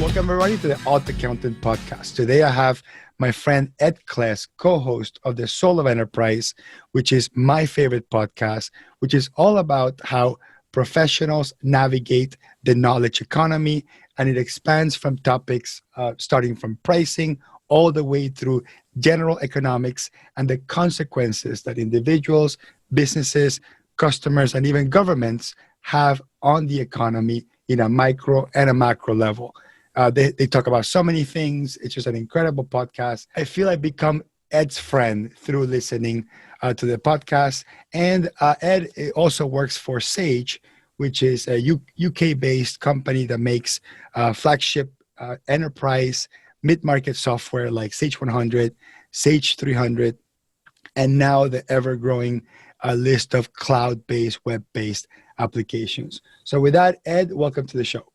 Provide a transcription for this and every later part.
Welcome everybody to the AltAccountant Podcast. Today I have my friend Ed Kless, co-host of the Soul of Enterprise, which is my favorite podcast, which is all about how professionals navigate the knowledge economy, and it expands from topics starting from pricing all the way through general economics and the consequences that individuals, businesses, customers, and even governments have on the economy in a micro and a macro level. They talk about so many things. It's just an incredible podcast. I feel I've become Ed's friend through listening to the podcast. And Ed also works for Sage, which is a UK-based company that makes flagship enterprise mid-market software like Sage 100, Sage 300, and now the ever-growing list of cloud-based, web-based applications. So with that, Ed, welcome to the show.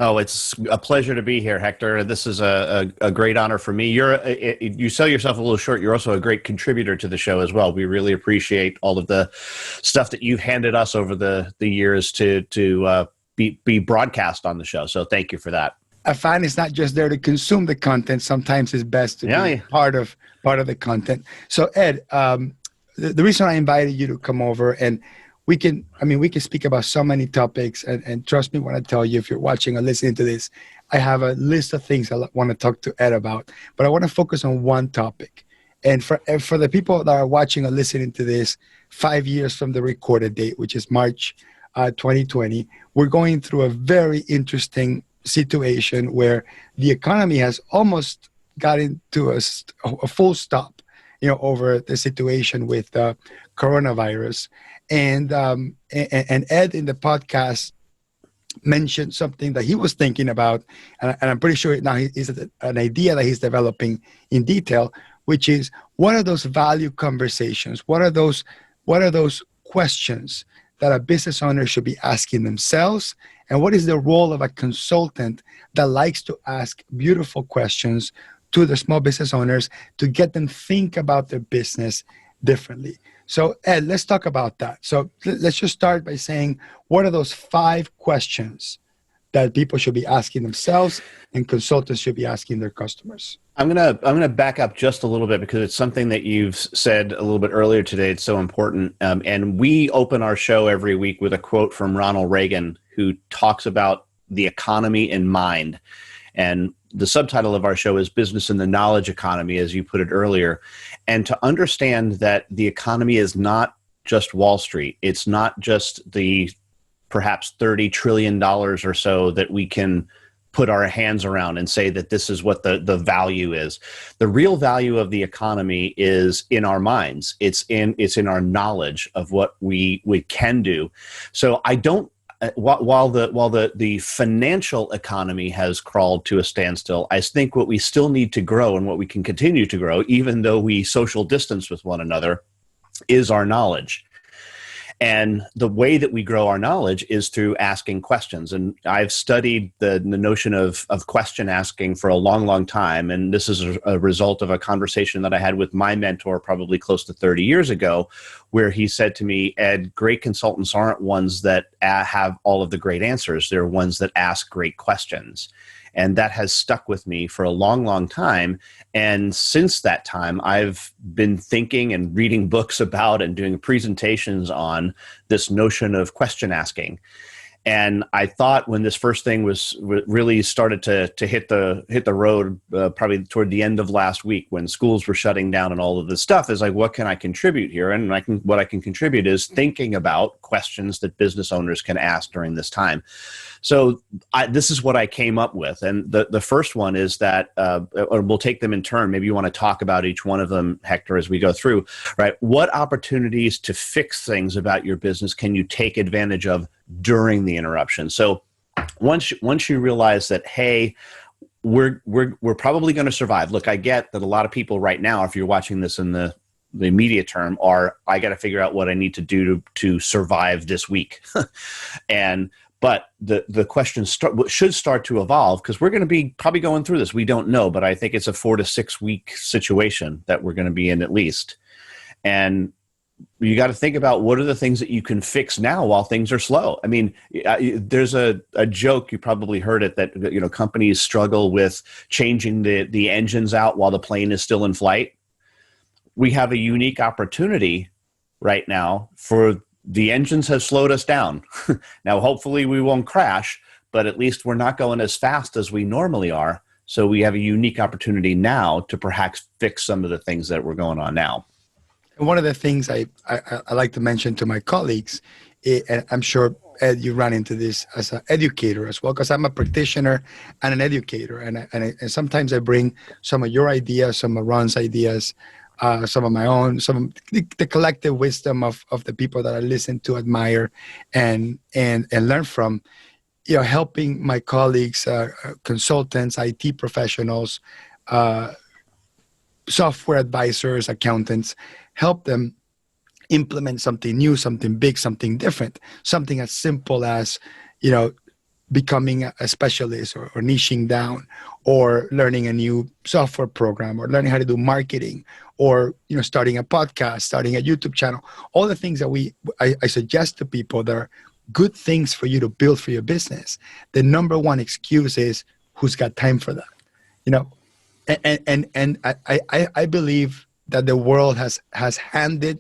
Oh, it's a pleasure to be here, Hector. This is a great honor for me. You sell yourself a little short. You're also a great contributor to the show as well. We really appreciate all of the stuff that you've handed us over the years to be broadcast on the show. So thank you for that. A fan is not just there to consume the content. Sometimes it's best to be part of the content. So Ed, the reason I invited you to come over, and we can speak about so many topics, and trust me when I tell you, if you're watching or listening to this, I have a list of things I want to talk to Ed about, but I want to focus on one topic. And for the people that are watching or listening to this 5 years from the recorded date, which is March 2020, we're going through a very interesting situation where the economy has almost gotten to a full stop, over the situation with coronavirus. And Ed in the podcast mentioned something that he was thinking about, and I'm pretty sure now is an idea that he's developing in detail, which is, what are those value conversations? What are those questions that a business owner should be asking themselves? And what is the role of a consultant that likes to ask beautiful questions to the small business owners to get them think about their business differently? So Ed, let's talk about that. So let's just start by saying, what are those 5 questions that people should be asking themselves and consultants should be asking their customers? I'm gonna back up just a little bit, because it's something that you've said a little bit earlier today. It's so important. And we open our show every week with a quote from Ronald Reagan, who talks about the economy in mind. And the subtitle of our show is Business in the Knowledge Economy, as you put it earlier. And to understand that the economy is not just Wall Street. It's not just the perhaps $30 trillion or so that we can put our hands around and say that this is what the value is. The real value of the economy is in our minds. It's in our knowledge of what we can do. So I don't, while the financial economy has crawled to a standstill, I think what we still need to grow, and what we can continue to grow, even though we social distance with one another, is our knowledge. And the way that we grow our knowledge is through asking questions. And I've studied the notion of question asking for a long, long time. And this is a result of a conversation that I had with my mentor probably close to 30 years ago, where he said to me, Ed, great consultants aren't ones that have all of the great answers. They're ones that ask great questions. And that has stuck with me for a long, long time. And since that time, I've been thinking and reading books about and doing presentations on this notion of question asking. And I thought when this first thing was really started to hit the road, probably toward the end of last week, when schools were shutting down and all of this stuff, is like, what can I contribute here? And what I can contribute is thinking about questions that business owners can ask during this time. So this is what I came up with. And the first one is that, or we'll take them in turn. Maybe you want to talk about each one of them, Hector, as we go through, right? What opportunities to fix things about your business can you take advantage of during the interruption? So once you realize that, hey, we're probably going to survive. Look, I get that a lot of people right now, if you're watching this in the immediate term, I got to figure out what I need to do to survive this week. But the question should start to evolve, because we're going to be probably going through this. We don't know, but I think it's a 4 to 6 week situation that we're going to be in at least. And you got to think about what are the things that you can fix now while things are slow. I mean, there's a joke, you probably heard it, that companies struggle with changing the engines out while the plane is still in flight. We have a unique opportunity right now for the engines have slowed us down. Now, hopefully we won't crash, but at least we're not going as fast as we normally are. So we have a unique opportunity now to perhaps fix some of the things that were going on now. And one of the things I like to mention to my colleagues, and I'm sure, Ed, you run into this as an educator as well, because I'm a practitioner and an educator. And sometimes I bring some of your ideas, some of Ron's ideas, some of my own, some of the collective wisdom of the people that I listen to, admire, and learn from, helping my colleagues, consultants, IT professionals, software advisors, accountants, help them implement something new, something big, something different, something as simple as, becoming a specialist or niching down, or learning a new software program, or learning how to do marketing, or, starting a podcast, starting a YouTube channel. All the things that I suggest to people that are good things for you to build for your business. The number one excuse is, who's got time for that? And I believe that the world has handed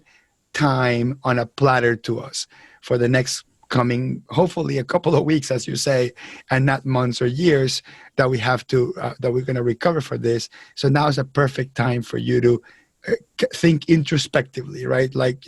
time on a platter to us for the next coming, hopefully a couple of weeks, as you say, and not months or years, that we have to, that we're going to recover for this. So now is a perfect time for you to think introspectively, right? Like,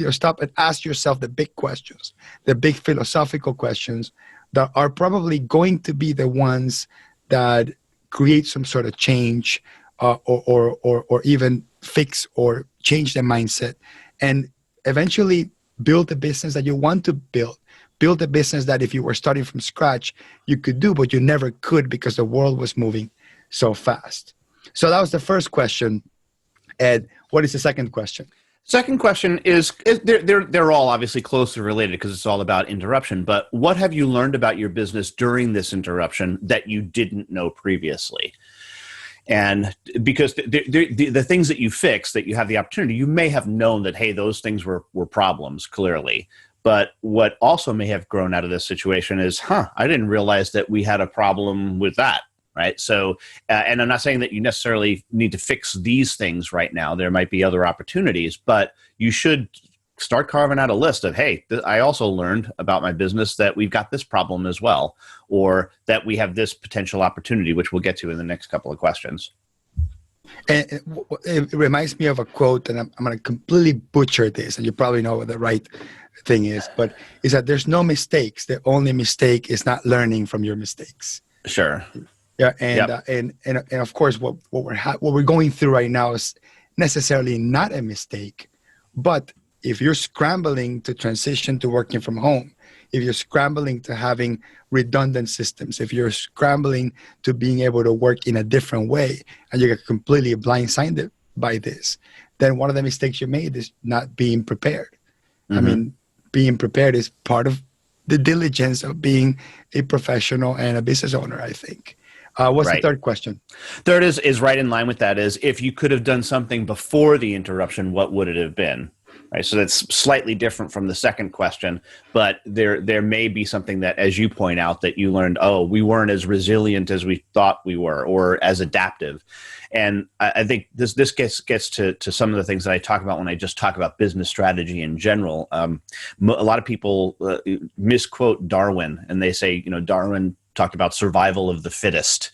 stop and ask yourself the big questions, the big philosophical questions that are probably going to be the ones that create some sort of change, or even fix or change the mindset, and eventually build the business that you want to build. Build a business that if you were starting from scratch, you could do, but you never could because the world was moving so fast. So that was the first question. Ed, what is the second question? Second question is they're all obviously closely related because it's all about interruption. But what have you learned about your business during this interruption that you didn't know previously? And because the things that you fix, that you have the opportunity, you may have known that, hey, those things were problems, clearly. But what also may have grown out of this situation is, I didn't realize that we had a problem with that. Right. So, and I'm not saying that you necessarily need to fix these things right now. There might be other opportunities, but you should start carving out a list of, hey, I also learned about my business that we've got this problem as well, or that we have this potential opportunity, which we'll get to in the next couple of questions. And it reminds me of a quote, and I'm going to completely butcher this, and you probably know what the right thing is, but is that there's no mistakes. The only mistake is not learning from your mistakes. Sure. Yeah, and of course, what we're going through right now is necessarily not a mistake. But if you're scrambling to transition to working from home, if you're scrambling to having redundant systems, if you're scrambling to being able to work in a different way, and you get completely blindsided by this, then one of the mistakes you made is not being prepared. Mm-hmm. I mean, being prepared is part of the diligence of being a professional and a business owner, I think. What's the third question? Third is right in line with that, is if you could have done something before the interruption, what would it have been? Right. So that's slightly different from the second question, but there may be something that, as you point out, that you learned, we weren't as resilient as we thought we were, or as adaptive. And I think this gets to some of the things that I talk about when I just talk about business strategy in general. A lot of people misquote Darwin, and they say, Darwin talked about survival of the fittest,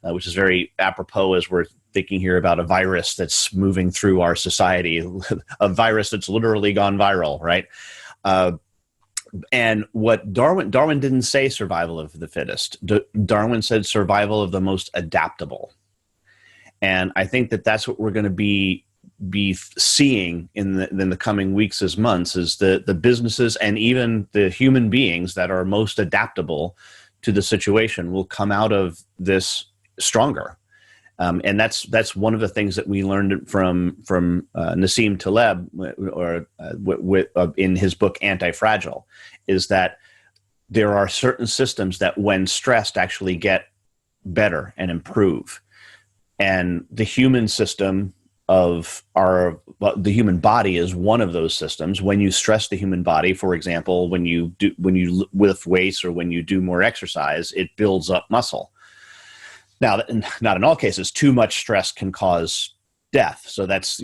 which is very apropos as we're thinking here about a virus that's moving through our society, a virus that's literally gone viral, right? And what Darwin didn't say survival of the fittest. Darwin said survival of the most adaptable. And I think that that's what we're going to be seeing in the coming weeks as months, is the businesses and even the human beings that are most adaptable to the situation will come out of this stronger. And that's one of the things that we learned from Nassim Taleb, in his book Anti-Fragile, is that there are certain systems that, when stressed, actually get better and improve. And the human system the human body is one of those systems. When you stress the human body, for example, when you lift weights or when you do more exercise, it builds up muscle. Now, not in all cases, too much stress can cause death. So that's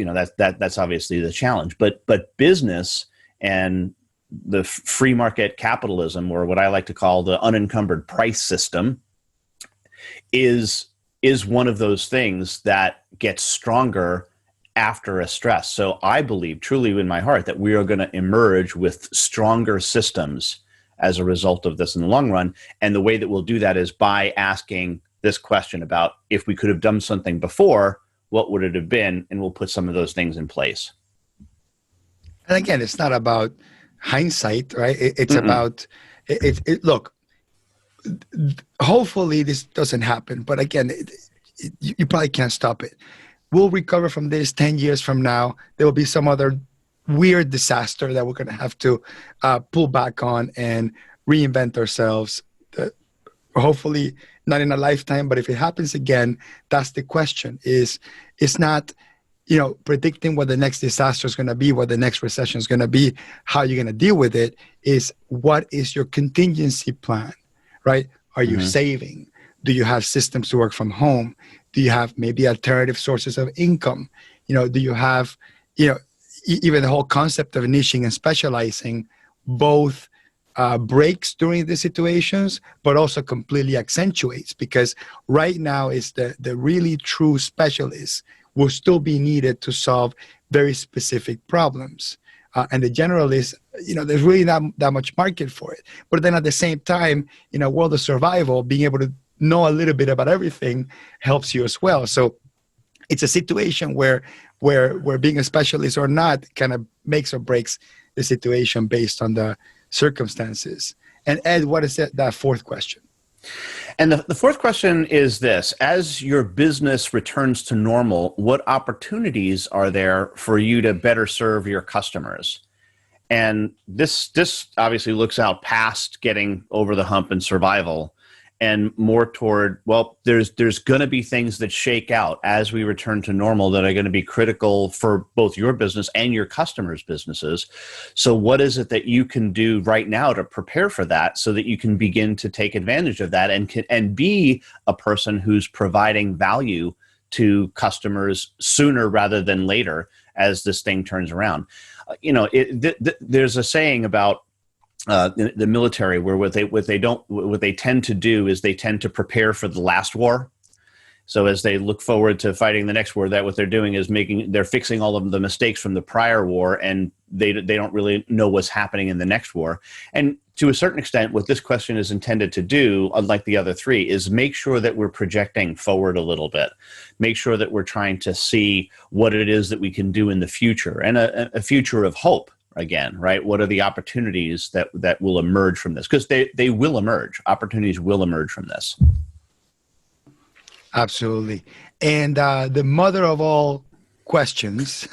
obviously the challenge. But business and the free market capitalism, or what I like to call the unencumbered price system, is one of those things that gets stronger after a stress. So I believe truly in my heart that we are going to emerge with stronger systems as a result of this in the long run. And the way that we'll do that is by asking this question about, if we could have done something before, what would it have been? And we'll put some of those things in place. And again, it's not about hindsight, right? It's about look, hopefully this doesn't happen, but again, you probably can't stop it. We'll recover from this 10 years from now. There will be some other weird disaster that we're going to have to pull back on and reinvent ourselves. Hopefully not in a lifetime, but if it happens again, that's the question. It's not, predicting what the next disaster is going to be, what the next recession is going to be, how you're going to deal with it. Is what is your contingency plan, right? Are you saving? Do you have systems to work from home? Do you have maybe alternative sources of income? Do you have, even the whole concept of niching and specializing both breaks during the situations, but also completely accentuates, because right now is the really true specialists will still be needed to solve very specific problems. And the generalists, there's really not that much market for it. But then at the same time, in a world of survival, being able to know a little bit about everything helps you as well. So it's a situation where being a specialist or not kind of makes or breaks the situation based on the circumstances. And Ed, what is that fourth question? And the fourth question is this: as your business returns to normal, what opportunities are there for you to better serve your customers? And this obviously looks out past getting over the hump and survival, and more toward, well, there's going to be things that shake out as we return to normal that are going to be critical for both your business and your customers' businesses. So what is it that you can do right now to prepare for that, so that you can begin to take advantage of that and be a person who's providing value to customers sooner rather than later as this thing turns around? There's a saying about the military, where what they tend to do is they tend to prepare for the last war. So as they look forward to fighting the next war, that what they're doing is they're fixing all of the mistakes from the prior war, and they don't really know what's happening in the next war. And to a certain extent, what this question is intended to do, unlike the other three, is make sure that we're projecting forward a little bit. Make sure that we're trying to see what it is that we can do in the future, and a future of hope. Again, right? What are the opportunities that will emerge from this? Because they will emerge. Opportunities will emerge from this. Absolutely. And the mother of all questions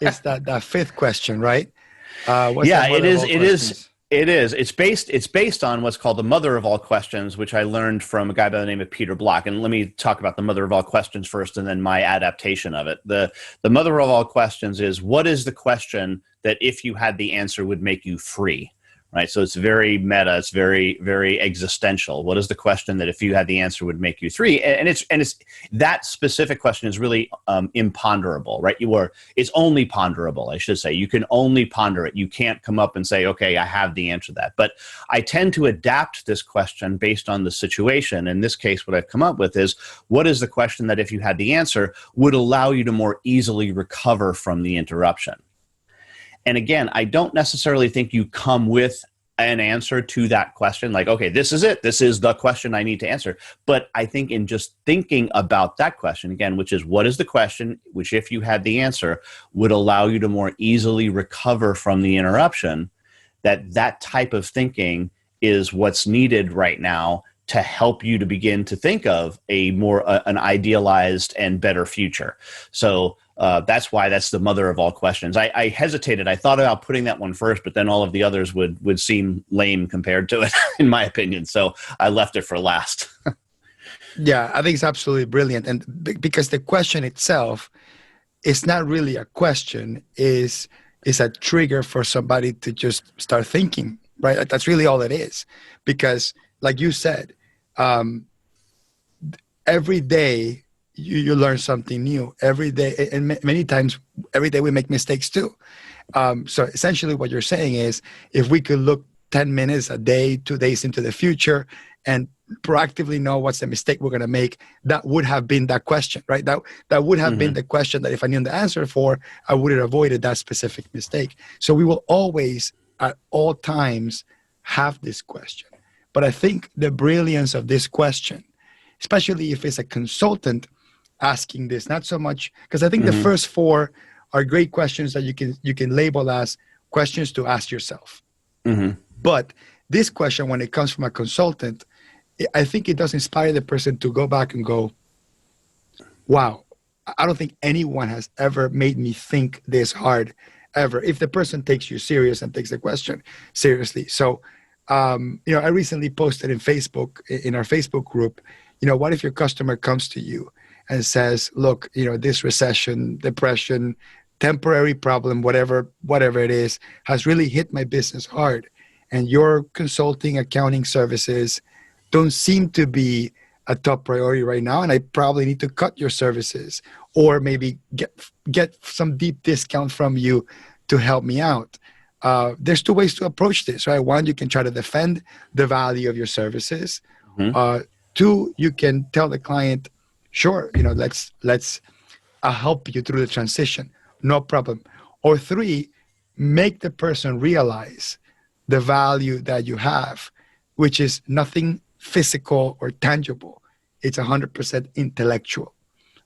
is that fifth question, right? It is. It's based on what's called the mother of all questions, which I learned from a guy by the name of Peter Block. And let me talk about the mother of all questions first, and then my adaptation of it. The mother of all questions is, what is the question that if you had the answer would make you free? Right. So it's very meta. It's very, very existential. What is the question that if you had the answer would make you free? And it's that specific question is really imponderable, right? It's only ponderable, I should say. You can only ponder it. You can't come up and say, okay, I have the answer to that. But I tend to adapt this question based on the situation. In this case, what I've come up with is, what is the question that if you had the answer would allow you to more easily recover from the interruption? And again, I don't necessarily think you come with an answer to that question, like, okay, this is it. This is the question I need to answer. But I think in just thinking about that question, again, which is, what is the question, which if you had the answer would allow you to more easily recover from the interruption, that type of thinking is what's needed right now to help you to begin to think of an idealized and better future. So that's why that's the mother of all questions. I hesitated. I thought about putting that one first, but then all of the others would seem lame compared to it, in my opinion. So I left it for last. Yeah, I think it's absolutely brilliant. And because the question itself it's not really a question, is a trigger for somebody to just start thinking, right? That's really all it is. Because like you said, every day you learn something new every day. And many times every day we make mistakes too. So essentially what you're saying is, if we could look 10 minutes a day, 2 days into the future and proactively know what's the mistake we're going to make, that would have been that question, right? That would have been the question that if I knew the answer for, I would have avoided that specific mistake. So we will always, at all times, have this question. But I think the brilliance of this question, especially if it's a consultant asking this, not so much, because I think the first 4 are great questions that you can label as questions to ask yourself. But this question, when it comes from a consultant, I think it does inspire the person to go back and go, wow, I don't think anyone has ever made me think this hard ever, if the person takes you serious and takes the question seriously. So, I recently posted in Facebook, in our Facebook group, what if your customer comes to you and says, look, this recession, depression, temporary problem, whatever it is, has really hit my business hard. And your consulting accounting services don't seem to be a top priority right now. And I probably need to cut your services, or maybe get some deep discount from you to help me out. There's 2 ways to approach this, right? 1, you can try to defend the value of your services. 2, you can tell the client, sure, let's I'll help you through the transition, no problem. Or 3, make the person realize the value that you have, which is nothing physical or tangible. It's 100% intellectual,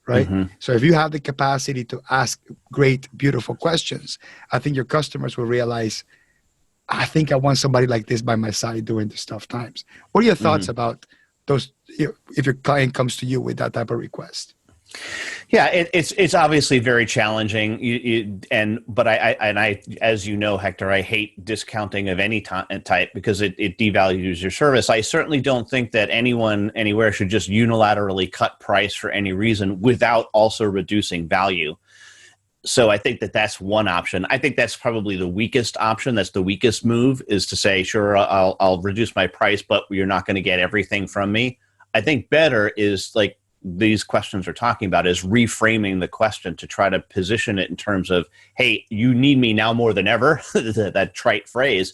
right? So if you have the capacity to ask great, beautiful questions, I think your customers will realize, I think I want somebody like this by my side during these tough times. What are your thoughts about those, if your client comes to you with that type of request? Yeah, it's obviously very challenging, but I, as you know, Hector, I hate discounting of any type because it devalues your service. I certainly don't think that anyone anywhere should just unilaterally cut price for any reason without also reducing value. So I think that's one option. I think that's probably the weakest option. That's the weakest move, is to say, sure, I'll reduce my price, but you're not going to get everything from me. I think better is, like these questions are talking about, is reframing the question to try to position it in terms of, hey, you need me now more than ever, that trite phrase.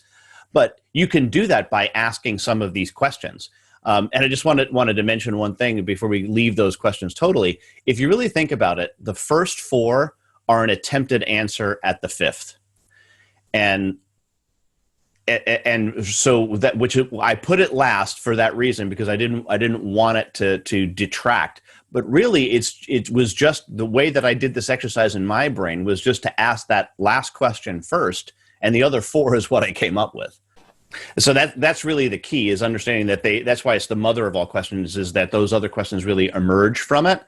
But you can do that by asking some of these questions. And I just wanted to mention one thing before we leave those questions totally. If you really think about it, the first 4 are an attempted answer at the 5th. And so that, which I put it last for that reason, because I didn't want it to detract. But really, it was just the way that I did this exercise in my brain was just to ask that last question first, and the other 4 is what I came up with. So that's really the key, is understanding that that's why it's the mother of all questions, is that those other questions really emerge from it.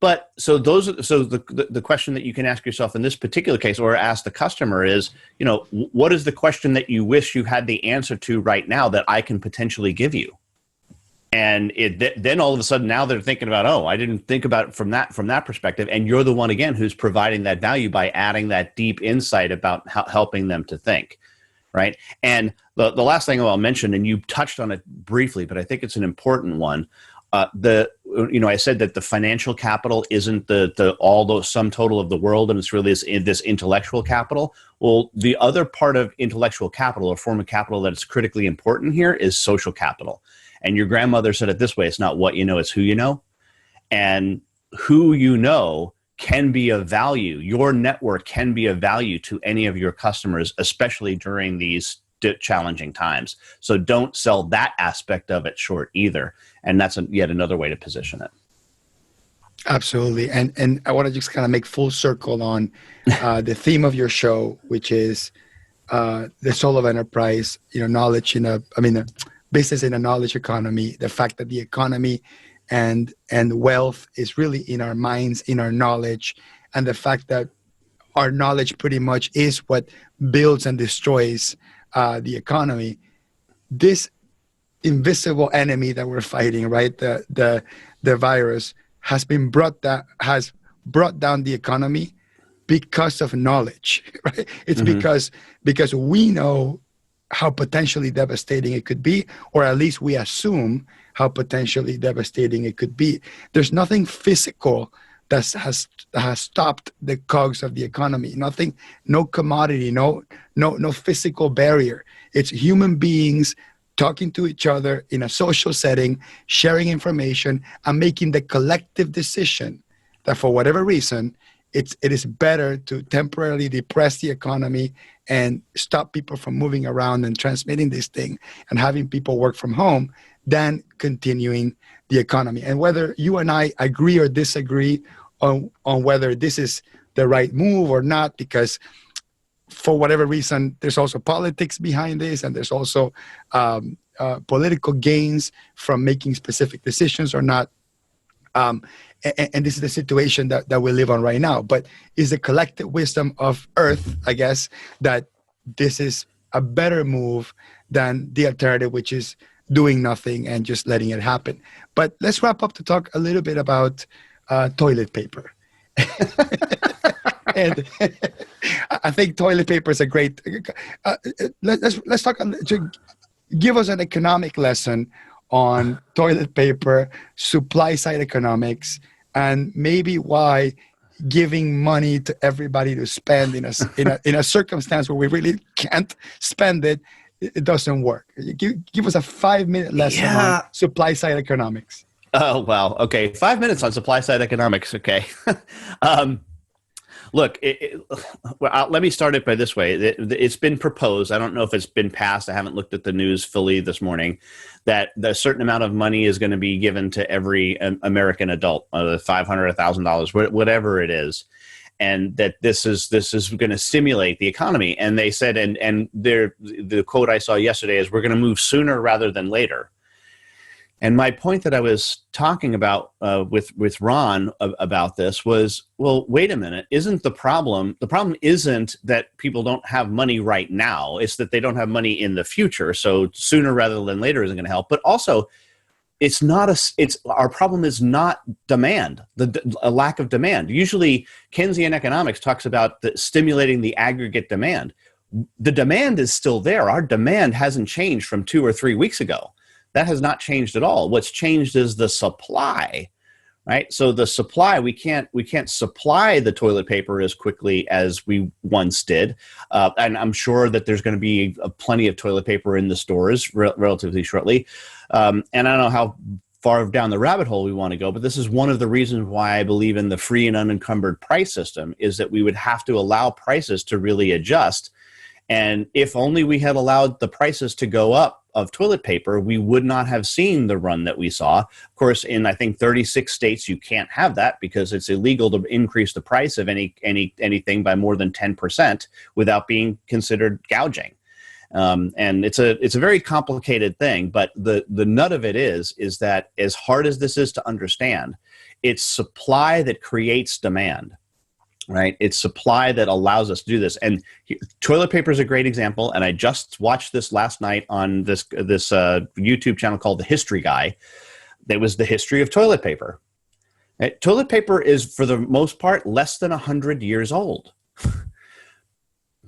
But the question that you can ask yourself in this particular case, or ask the customer, is, what is the question that you wish you had the answer to right now that I can potentially give you? And then all of a sudden now they're thinking about, oh, I didn't think about it from that perspective. And you're the one, again, who's providing that value by adding that deep insight about helping them to think. Right. And the last thing I'll mention, and you touched on it briefly, but I think it's an important one. I said that the financial capital isn't the sum total of the world, and it's really this intellectual capital. Well, the other part of intellectual capital, or form of capital that is critically important here, is social capital. And your grandmother said it this way: it's not what you know, it's who you know. And who you know can be of value. Your network can be of value to any of your customers, especially during these challenging times. So don't sell that aspect of it short either. And that's yet another way to position it. Absolutely. And I want to just kind of make full circle on the theme of your show, which is the soul of enterprise, knowledge business in a knowledge economy, the fact that the economy and wealth is really in our minds, in our knowledge, and the fact that our knowledge pretty much is what builds and destroys the economy. This invisible enemy that we're fighting, right, the virus, has brought down the economy because of knowledge, right? It's because we know how potentially devastating it could be, or at least we assume how potentially devastating it could be. There's nothing physical that has stopped the cogs of the economy. Nothing, no commodity, no physical barrier. It's human beings talking to each other in a social setting, sharing information, and making the collective decision that for whatever reason, it is better to temporarily depress the economy and stop people from moving around and transmitting this thing and having people work from home than continuing the economy. And whether you and I agree or disagree on whether this is the right move or not, because for whatever reason, there's also politics behind this, and there's also political gains from making specific decisions or not. And this is the situation that we live on right now. But is the collective wisdom of Earth, I guess, that this is a better move than the alternative, which is doing nothing and just letting it happen. But let's wrap up to talk a little bit about toilet paper. And I think toilet paper is a great. Let's talk. Give us an economic lesson on toilet paper, supply side economics, and maybe why giving money to everybody to spend in a circumstance where we really can't spend it, it doesn't work. Give us a 5-minute lesson on supply side economics. Oh, wow. Okay. 5 minutes on supply side economics. Okay. Look, let me start it by this way. It's been proposed. I don't know if it's been passed. I haven't looked at the news fully this morning, that a certain amount of money is going to be given to every American adult, $500, $1,000, whatever it is. And that this is going to stimulate the economy. And they said, and the quote I saw yesterday is, we're going to move sooner rather than later. And my point that I was talking about with Ron about this was, well, wait a minute, isn't the problem isn't that people don't have money right now, it's that they don't have money in the future. So sooner rather than later isn't going to help. But also, our problem is not demand, a lack of demand. Usually Keynesian economics talks about stimulating the aggregate demand. The demand is still there. Our demand hasn't changed from 2 or 3 weeks ago. That has not changed at all. What's changed is the supply, right? So the supply, we can't supply the toilet paper as quickly as we once did. And I'm sure that there's going to be plenty of toilet paper in the stores relatively shortly. And I don't know how far down the rabbit hole we want to go, but this is one of the reasons why I believe in the free and unencumbered price system, is that we would have to allow prices to really adjust. And if only we had allowed the prices to go up of toilet paper, we would not have seen the run that we saw. Of course, in I think 36 states, you can't have that because it's illegal to increase the price of anything by more than 10% without being considered gouging. And it's a very complicated thing, but the nut of it is that as hard as this is to understand, it's supply that creates demand. Right, it's supply that allows us to do this, and toilet paper is a great example. And I just watched this last night on this YouTube channel called The History Guy. That was the history of toilet paper. Right? Toilet paper is, for the most part, less than 100 years old.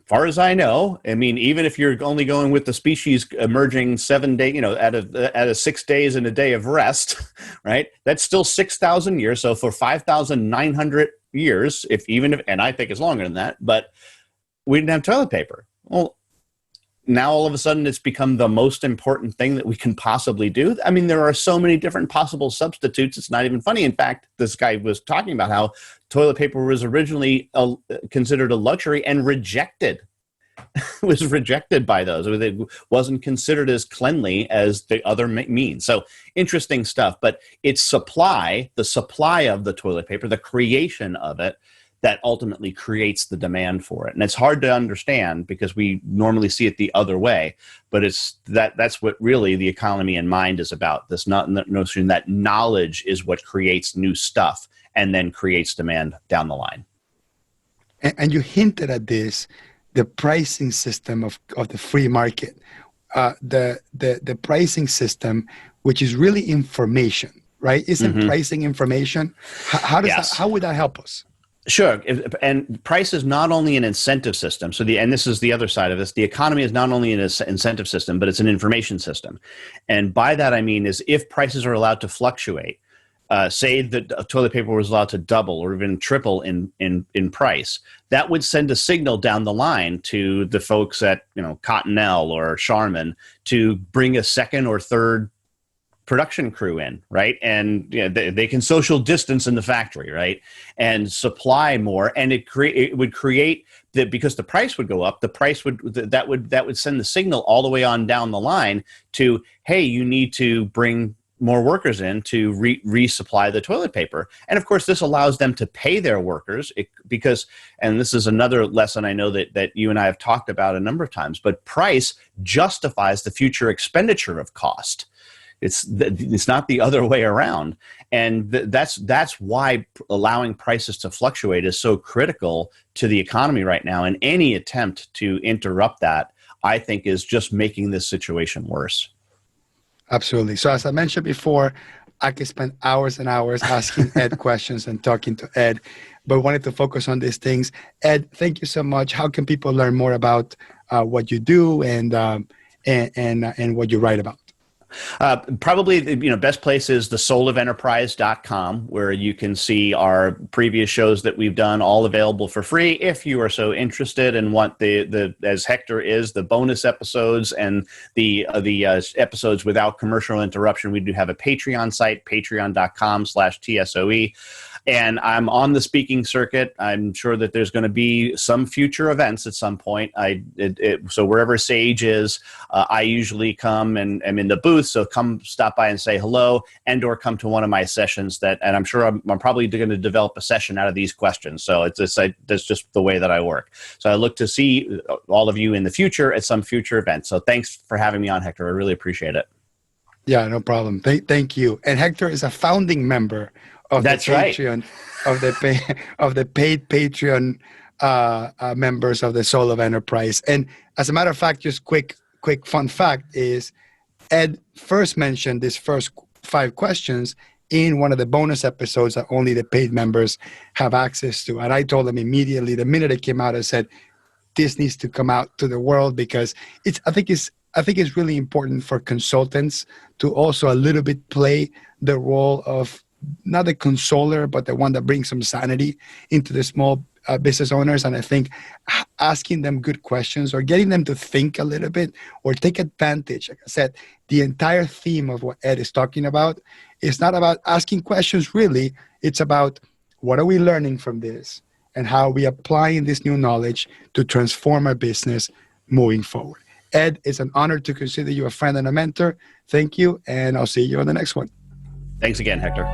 Far as I know, I mean, even if you're only going with the species emerging 7 days, out of 6 days and a day of rest, right? That's still 6,000 years. So for 5,900 years, and I think it's longer than that, but we didn't have toilet paper. Well, now all of a sudden it's become the most important thing that we can possibly do. I mean, there are so many different possible substitutes. It's not even funny. In fact, this guy was talking about how toilet paper was originally considered a luxury and rejected. Was rejected by those. It wasn't considered as cleanly as the other means. So interesting stuff. But it's the supply of the toilet paper, the creation of it, that ultimately creates the demand for it. And it's hard to understand because we normally see it the other way. But that's what really the economy in mind is about. This notion that knowledge is what creates new stuff and then creates demand down the line. And you hinted at this. The pricing system of the free market, the pricing system, which is really information, right? Isn't pricing information? How would that help us? Sure. And price is not only an incentive system. And this is the other side of this. The economy is not only an incentive system, but it's an information system. And by that, I mean, is if prices are allowed to fluctuate, say that toilet paper was allowed to double or even triple in price, that would send a signal down the line to the folks at, Cottonelle or Charmin to bring a second or third production crew in, right? And they can social distance in the factory, right? And supply more, and it would create that, because the price would go up, that would send the signal all the way on down the line to, hey, you need to bring more workers in to resupply the toilet paper. And of course, this allows them to pay their workers because, and this is another lesson I know that you and I have talked about a number of times, but price justifies the future expenditure of cost. It's not the other way around. And that's why allowing prices to fluctuate is so critical to the economy right now. And any attempt to interrupt that, I think, is just making this situation worse. Absolutely. So as I mentioned before, I could spend hours and hours asking Ed questions and talking to Ed, but wanted to focus on these things. Ed, thank you so much. How can people learn more about what you do and what you write about? Probably, best place is thesoulofenterprise.com, where you can see our previous shows that we've done, all available for free. If you are so interested and want the as Hector is, the bonus episodes and the episodes without commercial interruption, we do have a Patreon site, patreon.com/TSOE. And I'm on the speaking circuit. I'm sure that there's going to be some future events at some point. So wherever Sage is, I usually come and am in the booth. So come stop by and say hello, or come to one of my sessions. And I'm sure I'm probably going to develop a session out of these questions. So that's just the way that I work. So I look to see all of you in the future at some future event. So thanks for having me on, Hector. I really appreciate it. Yeah, no problem. Thank you. And Hector is a founding member of That's the Patreon, right. of the paid Patreon members of the Soul of Enterprise. And as a matter of fact, just quick fun fact is Ed first mentioned these first 5 questions in one of the bonus episodes that only the paid members have access to. And I told him immediately, the minute it came out, I said, this needs to come out to the world, because I think it's really important for consultants to also a little bit play the role of not the consoler, but the one that brings some sanity into the small business owners. And I think asking them good questions or getting them to think a little bit or take advantage, like I said, the entire theme of what Ed is talking about is not about asking questions, really. It's about what are we learning from this and how are we applying this new knowledge to transform our business moving forward. Ed, it's an honor to consider you a friend and a mentor. Thank you, and I'll see you on the next one. Thanks again, Hector.